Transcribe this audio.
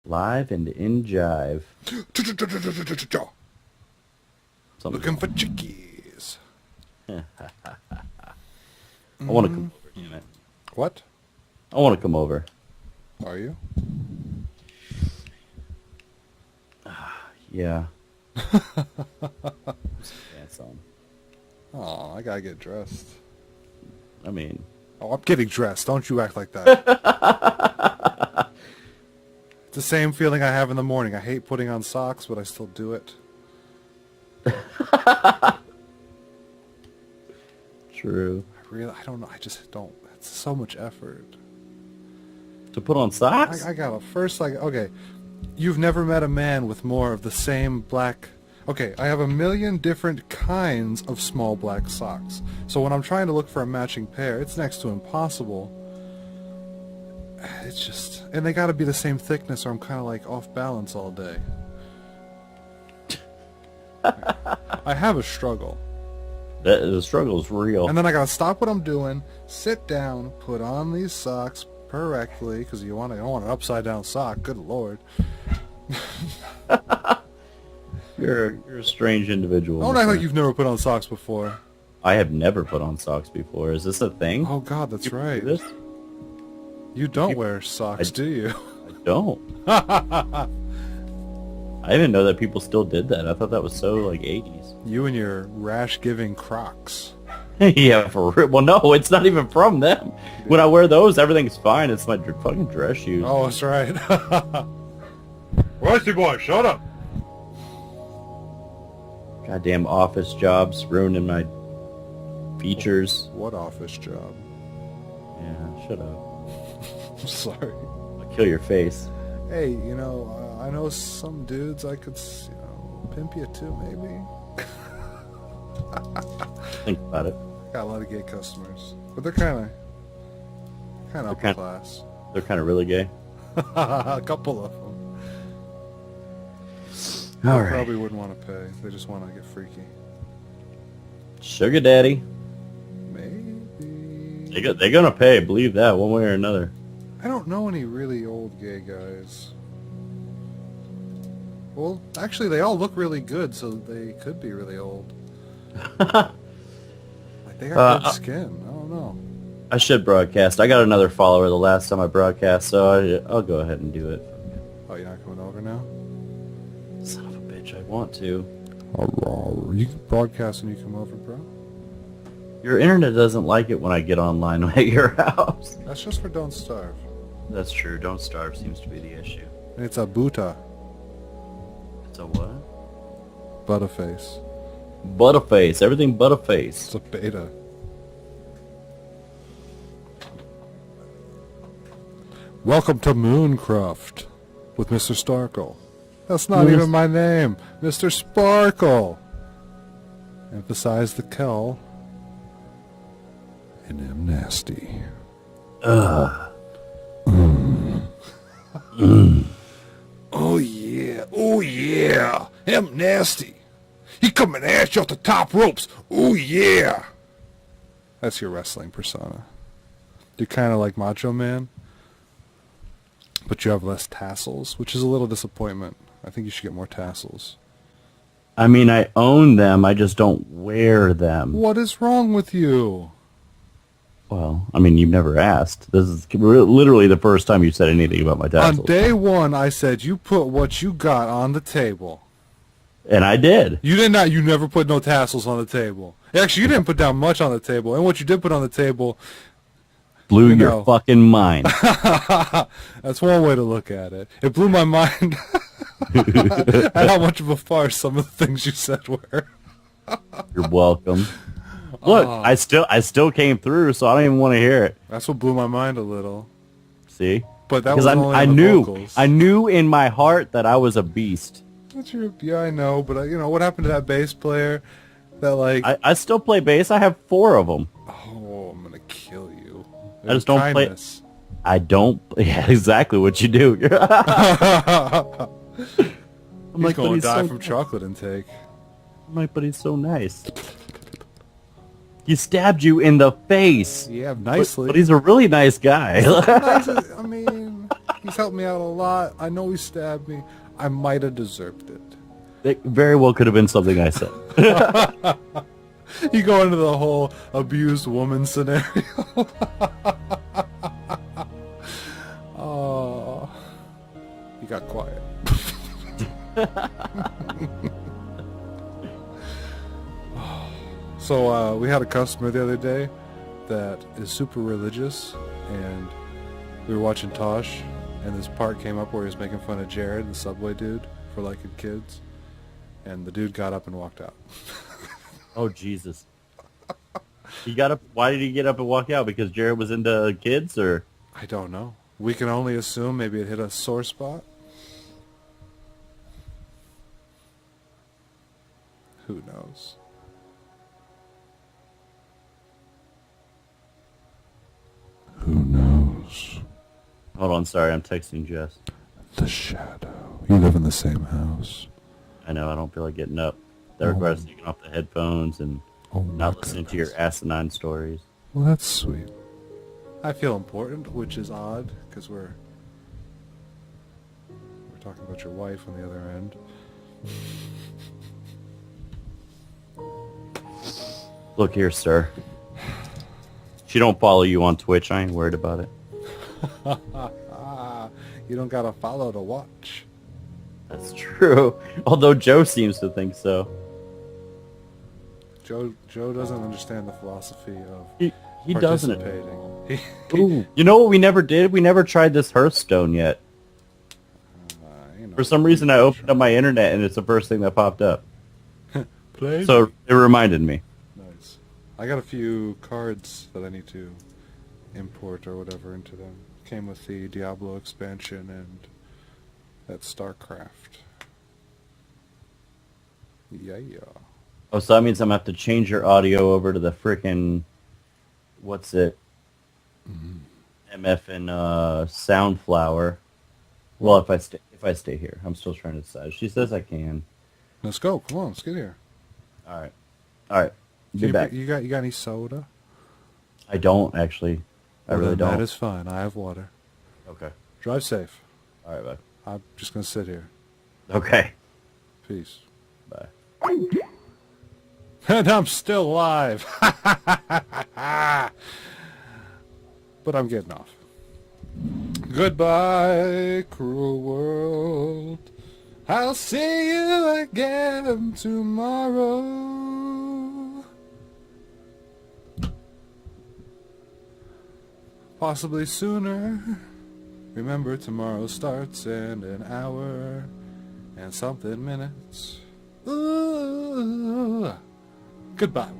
Live and in jive. Looking for chickies. I want to come over, damn it. What? I want to come over. Are you? Yeah. Pants on. Oh, I gotta get dressed. I mean... Oh, I'm getting dressed. Don't you act like that. It's the same feeling I have in the morning. I hate putting on socks, but I still do it. True. I don't know. I just don't. It's so much effort. To put on socks? I gotta first, like, okay, you've never met a man with more of the same black... Okay, I have a million different kinds of small black socks. So when I'm trying to look for a matching pair, it's next to impossible. It's just... And they gotta be the same thickness or I'm kind of like off balance all day. I have a struggle. The struggle's real. And then I gotta stop what I'm doing, sit down, put on these socks correctly, because you don't want an upside down sock, good lord. You're a strange individual. Don't act like you've never put on socks before. I have never put on socks before. Is this a thing? Oh god, that's right. This? You don't wear socks, do you? I don't. I didn't know that people still did that. I thought that was so, like, 80s. You and your rash-giving Crocs. Yeah, for real. Well, no, it's not even from them. When I wear those, everything's fine. It's my fucking dress shoes. Oh, that's right. Rusty boy, shut up. Goddamn office jobs ruining my features. What office job? Yeah, shut up. I'm sorry. I'll kill your face. Hey, you know, I know some dudes I could, pimp you too, maybe. Think about it. Got a lot of gay customers, but they're kind of upper class. They're kind of really gay. A couple of them. All They right. probably wouldn't want to pay. They just want to get freaky. Sugar daddy. Maybe. They're gonna pay. Believe that one way or another. I don't know any really old gay guys. Well, actually, they all look really good, so they could be really old. Like they got good skin. I don't know. I should broadcast. I got another follower the last time I broadcast, so I'll go ahead and do it. Oh, you're not coming over now? Son of a bitch, I want to. You can broadcast when you come over, bro. Your internet doesn't like it when I get online at your house. That's just for Don't Starve. That's true. Don't starve seems to be the issue. And it's a Buta. It's a what? Butterface. Butterface. Everything butterface. It's a beta. Welcome to MOON CRUFT with Mr. Starkle. That's not even my name. Mr. Sparkle. Emphasize the Kel. And mNazT. Oh yeah. Oh yeah. mNazT. He coming at you off the top ropes. Oh yeah. That's your wrestling persona. You're kind of like Macho Man, but you have less tassels, which is a little disappointment. I think you should get more tassels. I mean, I own them. I just don't wear them. What is wrong with you? Well, I mean, you've never asked. This is literally the first time you said anything about my tassels. On day one, I said you put what you got on the table. And I did. You did not. You never put no tassels on the table. Actually, you didn't put down much on the table. And what you did put on the table Blew your fucking mind. That's one way to look at it. It blew my mind at how much of a farce some of the things you said were. You're welcome. Look, I still came through, so I don't even want to hear it. That's what blew my mind a little. See? But that because was only on the vocals. I knew in my heart that I was a beast. That's your, yeah, I know, but you know what happened to that bass player? That like I still play bass. I have 4 of them. Oh, I'm gonna kill you. I just don't play. I don't. Yeah, exactly what you do. I'm like, going to die from chocolate intake. I'm like, but he's so nice. He stabbed you in the face. Yeah, nicely. But he's a really nice guy. I mean, He's helped me out a lot. I know he stabbed me. I might have deserved it. It very well could have been something I said. You go into the whole abused woman scenario. Oh, he got quiet. So we had a customer the other day that is super religious, and we were watching Tosh, and this part came up where he was making fun of Jared, the Subway dude, for liking kids, and the dude got up and walked out. Oh, Jesus. He got up. Why did he get up and walk out? Because Jared was into kids, or? I don't know. We can only assume maybe it hit a sore spot. Who knows? Who knows? Hold on, sorry, I'm texting Jess. The shadow. You live in the same house. I know, I don't feel like getting up. That requires taking off the headphones and not listening to your asinine stories. Well, that's sweet. I feel important, which is odd, because we're talking about your wife on the other end. Look here, sir. She don't follow you on Twitch. I ain't worried about it. You don't gotta follow to watch. That's true. Although Joe seems to think so. Joe doesn't understand the philosophy of He doesn't. participating. Ooh. You know what we never did? We never tried this Hearthstone yet. For some reason, I opened up my internet and it's the first thing that popped up. Play. So it reminded me. Nice. I got a few cards that I need to import or whatever into them. Came with the Diablo expansion and that StarCraft. Yeah. Oh, so that means I'm going to have to change your audio over to the frickin'... What's it? MF and Soundflower. Well, if I stay here, I'm still trying to decide. She says I can. Let's go. Come on, let's get here. All right. Be back. You got any soda? I don't actually. I really don't. That is fine. I have water. Okay. Drive safe. All right, bye. I'm just gonna sit here. Okay. Peace. Bye. And I'm still alive. But I'm getting off. Goodbye, cruel world. I'll see you again tomorrow. Possibly sooner. Remember, tomorrow starts in an hour and something minutes. Ooh. Goodbye.